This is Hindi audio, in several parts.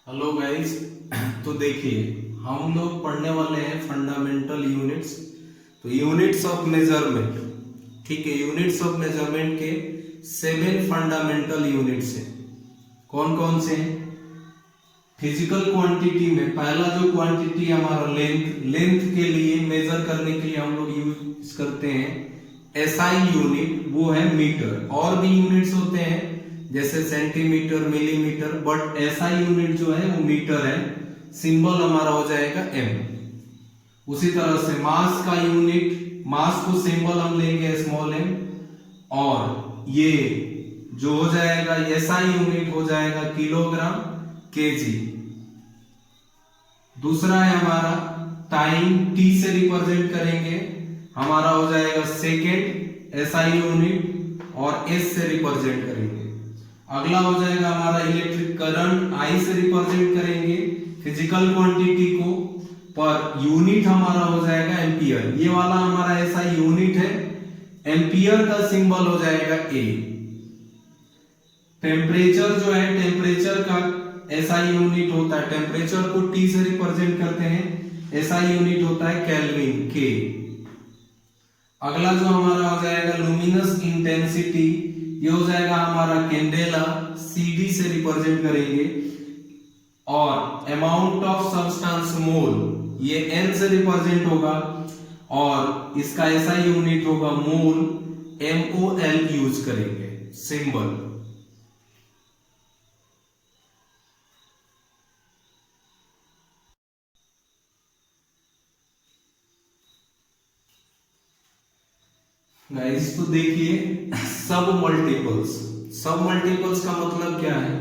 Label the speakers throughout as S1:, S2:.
S1: Hello guys. तो देखिए, हम लोग पढ़ने वाले हैं फंडामेंटल यूनिट्स। तो यूनिट्स ऑफ मेजरमेंट, ठीक है। यूनिट्स ऑफ मेजरमेंट के 7 फंडामेंटल यूनिट्स हैं। कौन कौन से हैं? फिजिकल क्वांटिटी में पहला जो क्वांटिटी हमारा लेंथ के लिए मेजर करने के लिए हम लोग यूज करते हैं एसआई यूनिट, वो है मीटर। और भी यूनिट्स होते हैं जैसे centimetre, millimetre, but SI unit जो है वो मीटर है। सिंबल हमारा हो जाएगा एम। उसी तरह से मास का यूनिट, मास को सिंबल हम लेंगे स्मॉल एम। और ये जो हो जाएगा एसआई यूनिट हो जाएगा किलोग्राम, केजी। दूसरा है हमारा टाइम, टी से रिप्रेजेंट करेंगे, हमारा हो जाएगा सेकेंड एसआई यूनिट, और एस से रिप्रेजेंट करेंगे। अगला हो जाएगा हमारा इलेक्ट्रिक करंट, आई से रिप्रेजेंट करेंगे फिजिकल क्वांटिटी को, पर यूनिट हमारा हो जाएगा एम्पियर। ये वाला हमारा एसआई यूनिट है, एम्पियर का सिंबल हो जाएगा ए। टेम्परेचर जो है, टेम्परेचर का एसआई यूनिट होता है, टेम्परेचर को टी से रिप्रेजेंट करते हैं, एसआई यूनिट होता है केल्विन, के। अगला जो हमारा हो जाएगा लुमिनस इंटेंसिटी, ये हो जाएगा हमारा कैंडेला, सीडी से रिप्रेजेंट करेंगे। और अमाउंट ऑफ सब्सटेंस मोल, ये एन से रिप्रेजेंट होगा, और इसका एसआई यूनिट होगा मोल, एमओएल यूज करेंगे सिंबल। गाइस तो देखिए, सब मल्टीपल्स, सब मल्टीपल्स का मतलब क्या है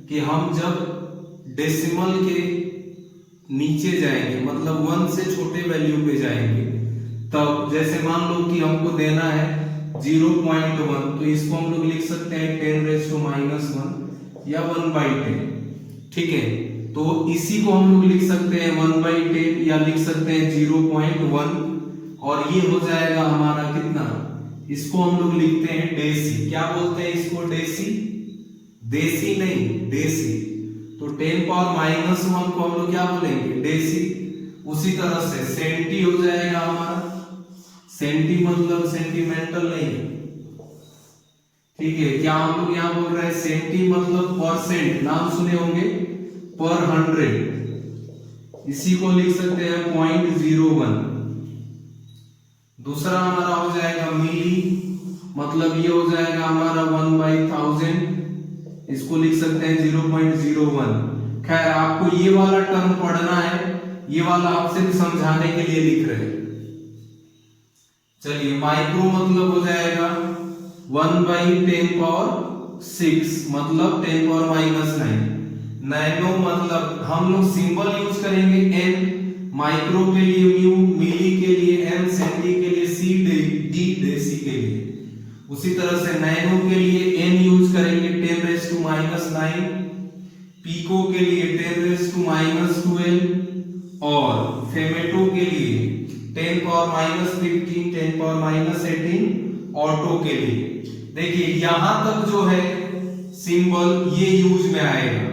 S1: कि हम जब डेसिमल के नीचे जाएंगे, मतलब 1 से छोटे वैल्यू पे जाएंगे, तब जैसे मान लो कि हमको देना है 0.1, तो इसको हम लोग लिख सकते हैं 10⁻⁻1 या 1/10, ठीक है। तो इसी को हम लोग लिख सकते हैं 1/10 या लिख सकते हैं 0.1, और ये हो जाएगा हमारा कितना, इसको हम लोग लिखते हैं डेसी। क्या बोलते हैं इसको? डेसी, देसी नहीं, डेसी। तो 10⁻⁻1 को हम लोग क्या बोलेंगे? डेसी। उसी तरह से सेंटी हो जाएगा हमारा, सेंटी मतलब सेंटीमेंटल नहीं है, ठीक है। क्या हम लोग यहां बोल रहे हैं? सेंटी मतलब परसेंट, नाम सुने होंगे, पर 100, इसी को लिख सकते हैं 0.01। दूसरा हमारा हो जाएगा मिली, मतलब ये हो जाएगा हमारा 1/1000, इसको लिख सकते हैं 0.01। खैर, आपको ये वाला टर्म पढ़ना है, ये वाला आपसे भी समझाने के लिए लिख रहे हैं। चलिए, माइक्रो मतलब हो जाएगा 1/10⁻6, मतलब 10⁻⁻9। नैनो मतलब हम लोग सिंबल यूज करेंगे एन, माइक्रो के लिए म्यू, मिली के लिए एम, सेंटी के लिए सी, डी, डेसी के लिए। उसी तरह से नैनो के लिए एन यूज करेंगे 10⁻⁹, पीको के लिए 10⁻12, और फेमेटो के लिए 10⁻15, 10⁻18, ऑटो के लिए। देखिए यहां तक जो है सिंबल ये यूज में आएगा,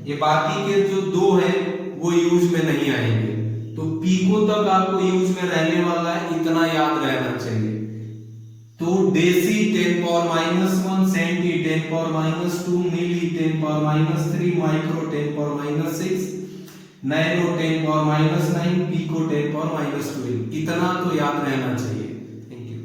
S1: ये बाकी के जो दो है वो यूज में नहीं आएंगे। तो पीको तक आपको यूज में रहने वाला है, इतना याद रहना चाहिए। तो डेसी 10⁻⁻1, सेंटी 10⁻⁻2, मिली 10⁻⁻3, माइक्रो 10⁻⁻6, नैनो 10⁻⁻9, पीको 10⁻⁻12, इतना तो याद रहना चाहिए। Thank you.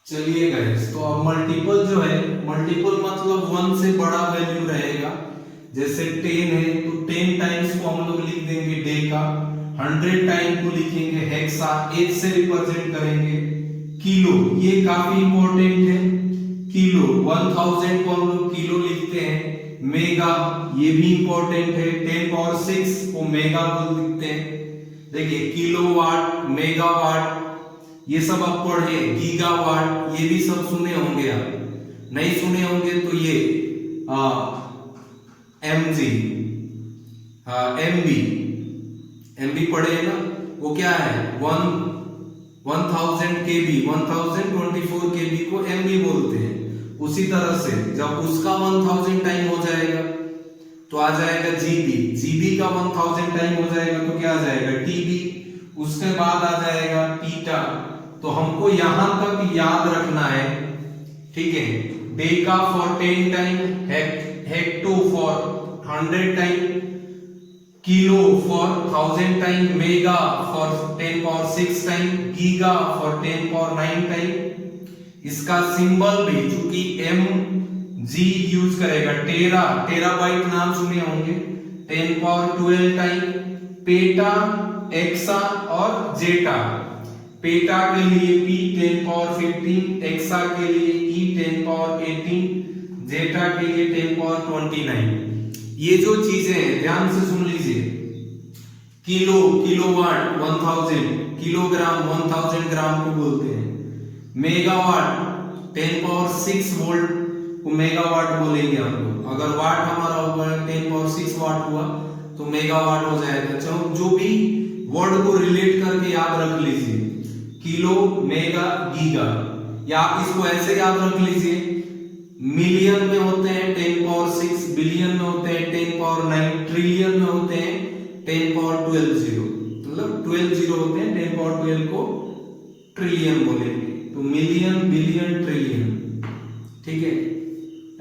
S1: चलिए गाइस, तो अब मल्टीपल जो है, मल्टीपल मतलब 1 से बड़ा वैल्यू रहेगा। जैसे 10 है तो 10 टाइम्स को हम लोग लिख देंगे डेका, 100 टाइम को लिखेंगे हेक्सा, 8 से रिप्रेजेंट करेंगे। किलो, ये काफी इंपॉर्टेंट है, किलो 1000 को हम लोग किलो लिखते हैं। मेगा, ये भी इंपॉर्टेंट है, 10 पावर 6 को मेगा बोल लिखते हैं। देखिए किलोवाट, मेगावाट, ये सब आप पढ़े। गीगावाट, ये भी सब सुने होंगे आप, नहीं सुने होंगे तो ये एमजी, एमबी, एमबी पढ़े हैं ना, वो क्या है 1000 केबी, 1024 केबी को एमबी बोलते हैं। उसी तरह से जब उसका 1000 टाइम हो जाएगा तो आ जाएगा जीबी, जीबी का 1000 टाइम हो जाएगा तो क्या आ जाएगा टीबी, उसके बाद आ जाएगा पीटा। तो हमको यहां तक याद रखना है, ठीक है। Deka for 10 time, hecto for 100 time, kilo for 1000 time, mega for 10 power 6 time, giga for 10 power 9 time. इसका सिंबल भी चूंकि एम जी यूज करेगा, टेरा, टेराबाइट नाम सुने होंगे, 10 पावर 12 टाइम, पेटा, एक्सा और जेटा। पेटा के लिए पी 10 पावर 15, एक्सा के लिए ई 10 पावर 18, जेटा के लिए 10 पावर 29। ये जो चीजें हैं ध्यान से सुन लीजिए। किलो, किलोवाट 1000, किलोग्राम 1000 ग्राम को बोलते हैं। मेगावाट 10 पावर 6 वोल्ट को मेगावाट बोलेंगे हम लोग। अगर वाट हमारा हुआ 10 पावर 6 वाट हुआ तो मेगावाट हो जाएगा। चलो जो भी वर्ड को रिलेट करके याद रख लीजिए, किलो, मेगा, गीगा, या आप इसको ऐसे याद रख लीजिए, मिलियन में होते हैं 10 पावर 6, बिलियन में होते हैं 10 पावर 9, ट्रिलियन में होते हैं 10 पावर 12 जीरो, मतलब 12 जीरो होते हैं, 10 पावर 12 को ट्रिलियन बोलेंगे। तो मिलियन, बिलियन, ट्रिलियन, ठीक है,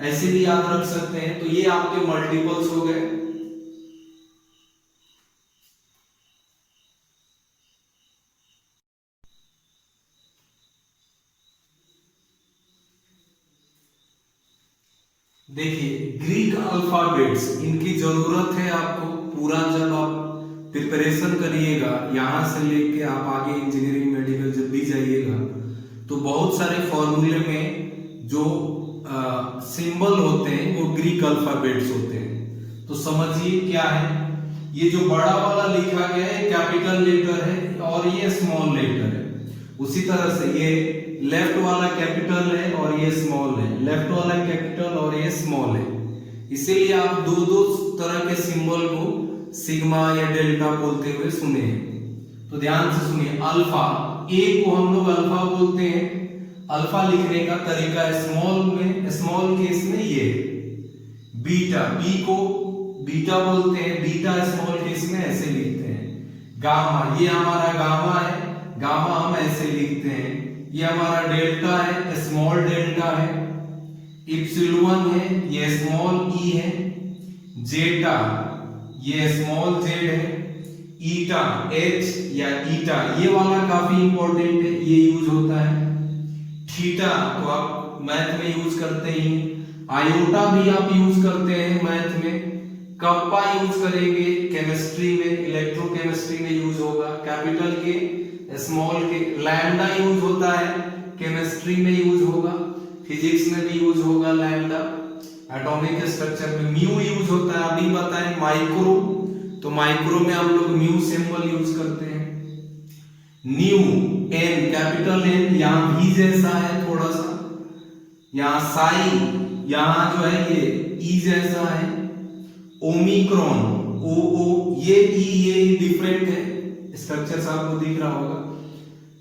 S1: ऐसे भी याद रख सकते हैं। तो ये आपके मल्टीपल्स हो गए। देखिए ग्रीक अल्फाबेट्स, इनकी जरूरत है आपको पूरा। जब आप प्रिपरेशन करिएगा यहां से लेके आप आगे इंजीनियरिंग, मेडिकल जब भी जाइएगा तो बहुत सारे फॉर्मूले में जो सिंबल होते हैं वो ग्रीक अल्फाबेट्स होते हैं। तो समझिए क्या है, ये जो बड़ा वाला लिखा गया है कैपिटल लेटर है और ये स्मॉल लेटर है। उसी तरह से ये लेफ्ट वाला कैपिटल है और ये स्मॉल है, लेफ्ट वाला कैपिटल और ये स्मॉल है। इसीलिए आप दो दो तरह के सिंबल को सिग्मा या डेल्टा बोलते हुए सुने हैं। तो ध्यान से सुनिए, अल्फा, ए को हम लोग अल्फा बोलते हैं। अल्फा लिखने का तरीका स्मॉल में, स्मॉल केस में ये। बीटा, बी को बीटा बोलते हैं, बीटा स्मॉल केस में ऐसे लिखते हैं। गामा, ये हमारा गामा है, गामा हम ऐसे लिखते हैं। ये हमारा डेल्टा है, स्मॉल डेल्टा है। इप्सिलॉन है, ये स्मॉल ई है। जेटा, ये स्मॉल जेड है। ईटा, एच या ईटा, ये वाला काफी इंपॉर्टेंट है, ये यूज होता है। थीटा तो आप मैथ में यूज करते ही। आयोटा भी आप यूज करते हैं मैथ में। कप्पा यूज करेंगे केमिस्ट्री में, इलेक्ट्रोकेमिस्ट्री में यूज होगा, कैपिटल के स्मॉल के। लैम्डा यूज होता है केमिस्ट्री में यूज होगा, फिजिक्स में भी यूज होगा लैम्डा। एटॉमिक स्ट्रक्चर में म्यू यूज होता है, अभी बताएं माइक्रो, तो माइक्रो में हम लोग म्यू सिंबल यूज करते हैं। न्यू, एन, कैपिटल एन, यहाँ भी जैसा है थोड़ा सा, यहाँ साई, यहाँ जो है ये ई जैसा है। ओमिक्रॉन, ओ ओ, ये ई, ये डिफरेंट है, स्ट्रक्चर आपको दिख रहा होगा,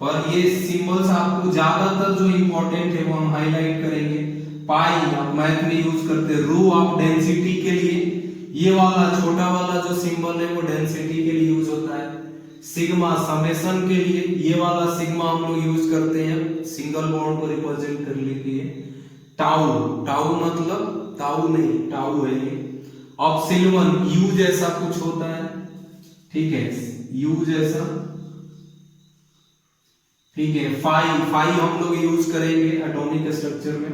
S1: पर ये सिंबल्स आपको ज्यादातर जो इंपॉर्टेंट है वो हम हाईलाइट करेंगे। पाई आप मैथ में यूज करते हैं, रो आप डेंसिटी के लिए, ये वाला छोटा वाला जो सिंबल है वो डेंसिटी के लिए यूज होता है। सिग्मा समेशन के लिए, ये वाला सिग्मा हम लोग यूज करते हैं सिंगल बॉन्ड को रिप्रेजेंट करने के लिए। टाउ, टाउ मतलब ताऊ नहीं, टाउ है ये। ऑप्सिलवन, यू जैसा कुछ होता है, ठीक है, यू जैसा। ठीक है। फाई हम लोग यूज करेंगे एटॉमिक स्ट्रक्चर में।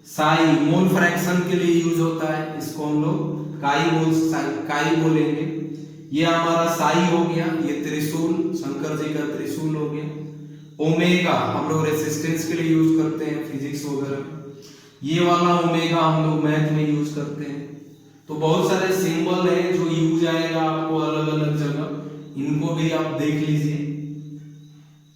S1: साई मोल फ्रैक्शन के लिए यूज होता है, इसको हम लोग काई बोलेंगे। ये हमारा साई हो गया, ये त्रिशूल, शंकर जी का त्रिशूल हो गया। ओमेगा हम लोग रेसिस्टेंस के लिए यूज करते हैं फिजिक्स वगैरह में। ये वाला ओमेगा हम लोग मैथ में यूज करते हैं। तो बहुत सारे सिंबल हैं जो यूज आएगा आपको अलग अलग जगह, इनको भी आप देख लीजिए।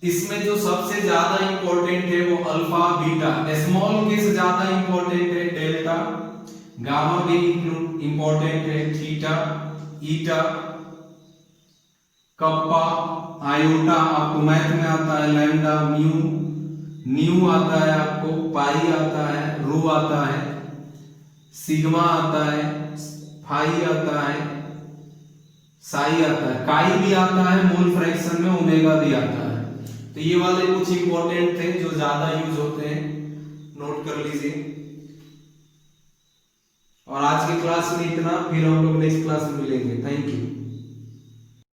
S1: इसमें जो सबसे ज्यादा इंपॉर्टेंट है वो अल्फा बीटा, स्मॉल के से ज्यादा इंपॉर्टेंट है डेल्टा, गामा भी इंपॉर्टेंट है, थीटा, ईटा, कप्पा, आयोटा आपको मैथ में आता है, लैम्डा, म्यू, न्यू आता है आपको, पाई आता है, रो आता है, सिग्मा आता है, फाई आता है, साई आता है, काई भी आता है, मोल फ्रैक्शन में ओमेगा भी आता है। तो ये वाले कुछ इंपॉर्टेंट थे जो ज्यादा यूज होते हैं, नोट कर लीजिए। और आज की क्लास में इतना, फिर हम लोग नेक्स्ट क्लास में मिलेंगे। Thank you.